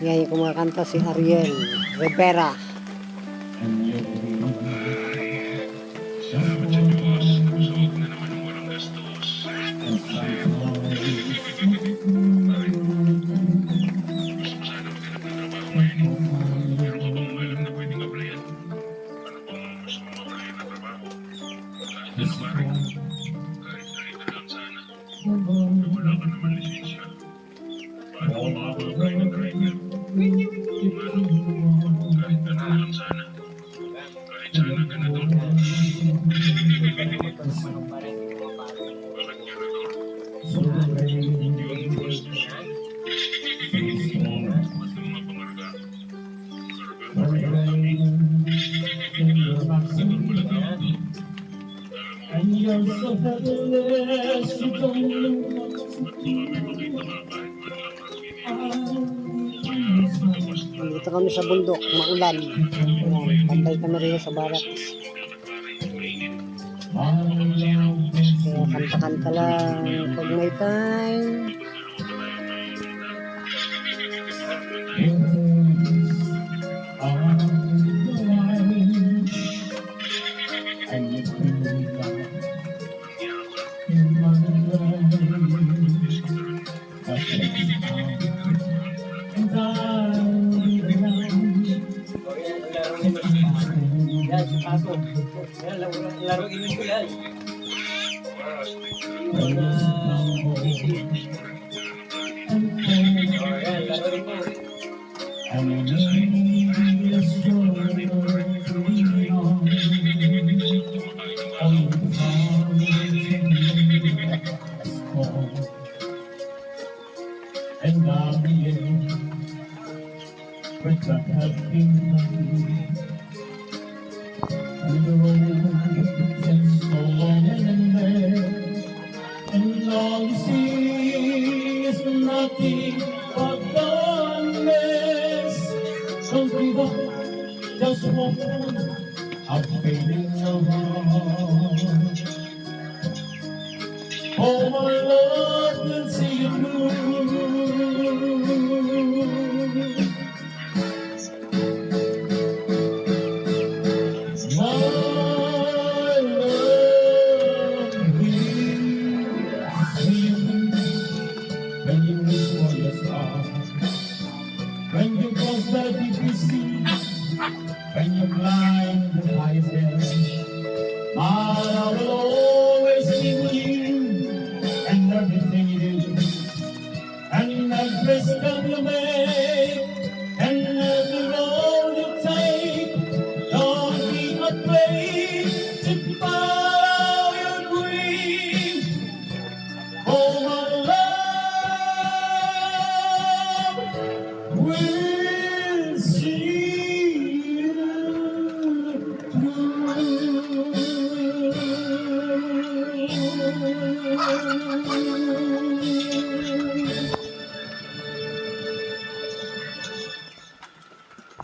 Yan yung kumakanta si Ariel Rivera. Salamat sa Diyos. Suot na naman ng walang gastos. Masaya ako. Pare, gusto ko sana maghanap ng trabaho ngayon eh. Meron ka bang alam na pwedeng applyan? Ano bang gusto mong applyan na trabaho? Kahit ano pare, kahit ganito lang sana. Kung wala ka naman lisensya, paano ka makaka-apply ng driver? Kung ano, kahit ano na lang sana. Kahit sana ganador. Bakit ganador? Yung prostitusyon. Ba't yung mga pangarga? Pangarga ng kami. Ganador pala tawag doon. And you're so helpless, you don't know what Ba't baka may makita ka kahit man lang ang kaya pagkapastor Dito kami sa bundok, maulan. Ayan, pantay kami rin sa barracks. mainit. Kaya kanta-kanta lang pag may time. Laruin ko yan. Yan, laruin mo. And I'll be in with the happy night. And the road is so long and bare, and all you see is nothing but darkness. Don't give up, just walk on, I'll fade in your heart. Oh, my Lord will see you through. My Lord will see you through. When you reach for your star, when you cross the deep sea, when you climb the highest hill, I will always be with you. And everything you do, and every step you make, and every road you take, don't be afraid to follow your dream. Oh, my love will